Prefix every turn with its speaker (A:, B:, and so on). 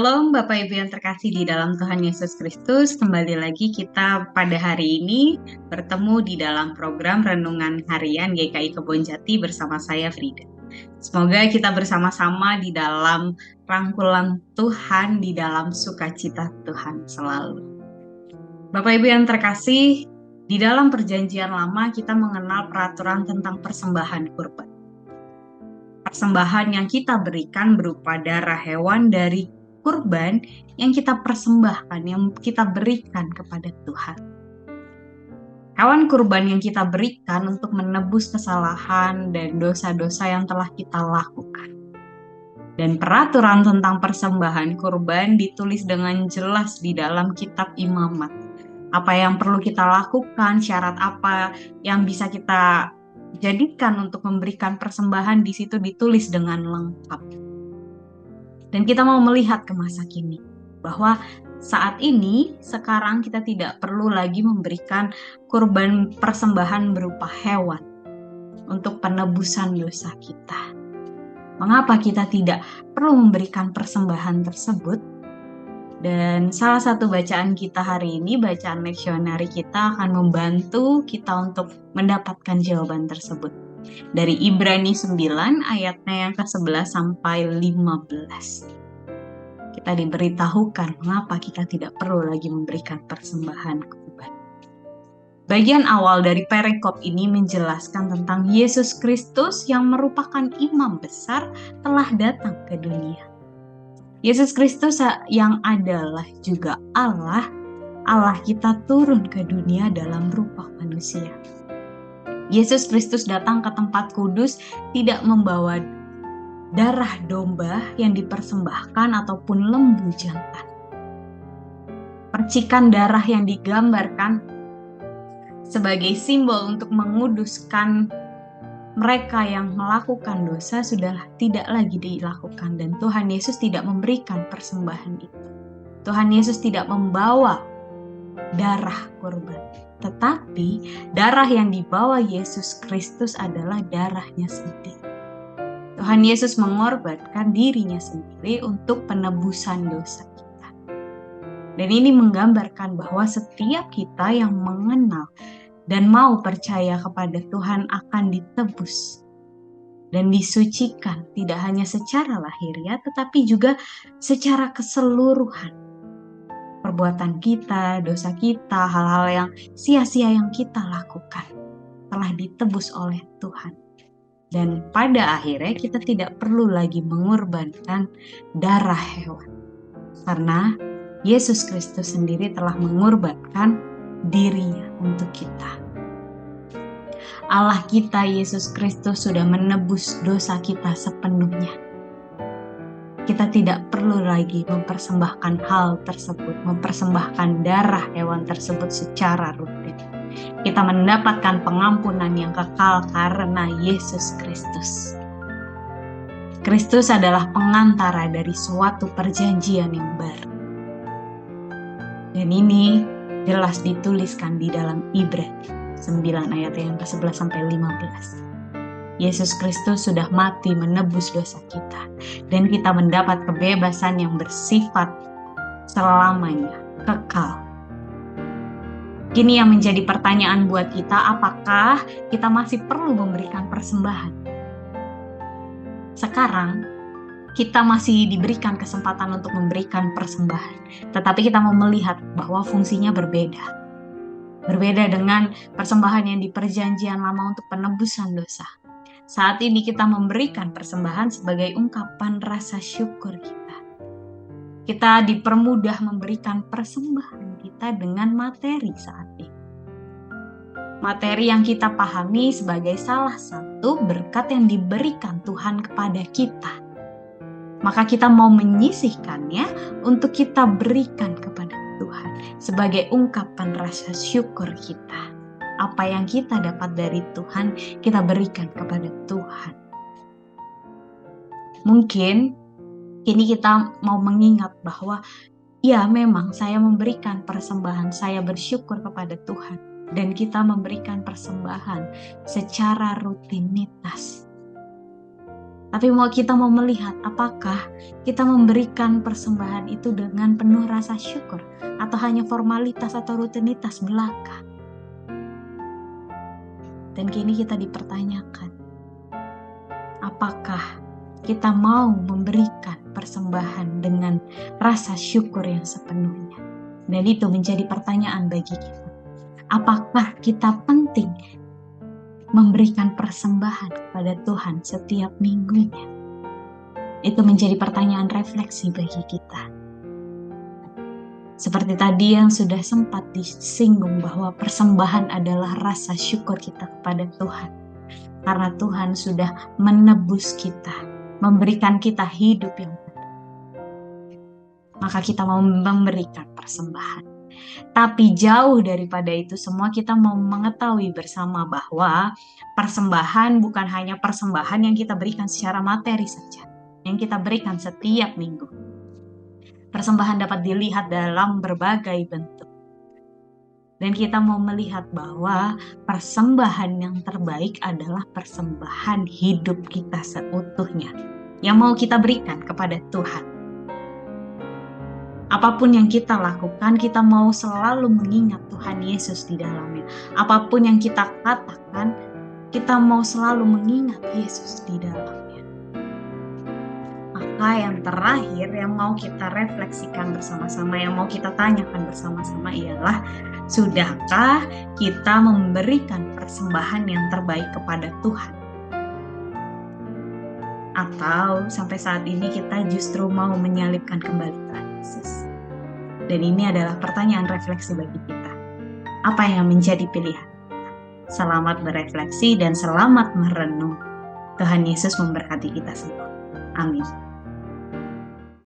A: Shalom Bapak Ibu yang terkasih di dalam Tuhan Yesus Kristus. Kembali lagi kita pada hari ini bertemu di dalam program Renungan Harian GKI Kebonjati bersama saya Frida. Semoga kita bersama-sama di dalam rangkulan Tuhan, di dalam sukacita Tuhan selalu. Bapak Ibu yang terkasih, di dalam perjanjian lama kita mengenal peraturan tentang persembahan kurban. Persembahan yang kita berikan berupa darah hewan dari kurban yang kita persembahkan, yang kita berikan kepada Tuhan. Hewan kurban yang kita berikan untuk menebus kesalahan dan dosa-dosa yang telah kita lakukan. Dan peraturan tentang persembahan kurban ditulis dengan jelas di dalam kitab Imamat. Apa yang perlu kita lakukan, syarat apa yang bisa kita jadikan untuk memberikan persembahan, di situ ditulis dengan lengkap. Dan kita mau melihat ke masa kini, bahwa saat ini, sekarang kita tidak perlu lagi memberikan kurban persembahan berupa hewan untuk penebusan dosa kita. Mengapa kita tidak perlu memberikan persembahan tersebut? Dan salah satu bacaan kita hari ini, bacaan leksionari kita akan membantu kita untuk mendapatkan jawaban tersebut. Dari Ibrani 9 ayatnya yang ke-11 sampai 15. Kita diberitahukan mengapa kita tidak perlu lagi memberikan persembahan kurban. Bagian awal dari perikop ini menjelaskan tentang Yesus Kristus yang merupakan imam besar telah datang ke dunia. Yesus Kristus yang adalah juga Allah kita turun ke dunia dalam rupa manusia. Yesus Kristus datang ke tempat kudus tidak membawa darah domba yang dipersembahkan ataupun lembu jantan. Percikan darah yang digambarkan sebagai simbol untuk menguduskan mereka yang melakukan dosa sudah tidak lagi dilakukan, dan Tuhan Yesus tidak memberikan persembahan itu. Tuhan Yesus tidak membawa darah kurban, tetapi darah yang dibawa Yesus Kristus adalah darahnya sendiri. Tuhan Yesus mengorbankan dirinya sendiri untuk penebusan dosa kita. Dan ini menggambarkan bahwa setiap kita yang mengenal dan mau percaya kepada Tuhan akan ditebus dan disucikan, tidak hanya secara lahiriah tetapi juga secara keseluruhan. Perbuatan kita, dosa kita, hal-hal yang sia-sia yang kita lakukan telah ditebus oleh Tuhan. Dan pada akhirnya kita tidak perlu lagi mengorbankan darah hewan, karena Yesus Kristus sendiri telah mengorbankan dirinya untuk kita. Allah kita Yesus Kristus sudah menebus dosa kita sepenuhnya. Kita tidak perlu lagi mempersembahkan hal tersebut, mempersembahkan darah hewan tersebut secara rutin. Kita mendapatkan pengampunan yang kekal karena Yesus Kristus. Kristus adalah pengantara dari suatu perjanjian yang baru. Dan ini jelas dituliskan di dalam Ibrani 9 ayat yang ke-11 sampai 15. Yesus Kristus sudah mati menebus dosa kita, dan kita mendapat kebebasan yang bersifat selamanya, kekal. Kini yang menjadi pertanyaan buat kita, apakah kita masih perlu memberikan persembahan? Sekarang kita masih diberikan kesempatan untuk memberikan persembahan, tetapi kita mau melihat bahwa fungsinya berbeda. Berbeda dengan persembahan yang di perjanjian lama untuk penebusan dosa. Saat ini kita memberikan persembahan sebagai ungkapan rasa syukur kita. Kita dipermudah memberikan persembahan kita dengan materi saat ini. Materi yang kita pahami sebagai salah satu berkat yang diberikan Tuhan kepada kita. Maka kita mau menyisihkannya untuk kita berikan kepada Tuhan sebagai ungkapan rasa syukur kita. Apa yang kita dapat dari Tuhan, kita berikan kepada Tuhan. Mungkin kini kita mau mengingat bahwa ya memang saya memberikan persembahan, saya bersyukur kepada Tuhan. Dan kita memberikan persembahan secara rutinitas. Tapi kita mau melihat apakah kita memberikan persembahan itu dengan penuh rasa syukur atau hanya formalitas atau rutinitas belaka. Dan kini kita dipertanyakan, apakah kita mau memberikan persembahan dengan rasa syukur yang sepenuhnya? Dan itu menjadi pertanyaan bagi kita. Apakah kita penting memberikan persembahan kepada Tuhan setiap minggunya? Itu menjadi pertanyaan refleksi bagi kita. Seperti tadi yang sudah sempat disinggung bahwa persembahan adalah rasa syukur kita kepada Tuhan. Karena Tuhan sudah menebus kita, memberikan kita hidup yang benar. Maka kita mau memberikan persembahan. Tapi jauh daripada itu semua, kita mau mengetahui bersama bahwa persembahan bukan hanya persembahan yang kita berikan secara materi saja, yang kita berikan setiap minggu. Persembahan dapat dilihat dalam berbagai bentuk. Dan kita mau melihat bahwa persembahan yang terbaik adalah persembahan hidup kita seutuhnya, yang mau kita berikan kepada Tuhan. Apapun yang kita lakukan, kita mau selalu mengingat Tuhan Yesus di dalamnya. Apapun yang kita katakan, kita mau selalu mengingat Yesus di dalamnya. Maka yang terakhir yang mau kita refleksikan bersama-sama, yang mau kita tanyakan bersama-sama ialah, sudahkah kita memberikan persembahan yang terbaik kepada Tuhan? Atau sampai saat ini kita justru mau menyalibkan kembali Tuhan Yesus? Dan ini adalah pertanyaan refleksi bagi kita. Apa yang menjadi pilihan? Selamat berefleksi dan selamat merenung. Tuhan Yesus memberkati kita semua. Amin.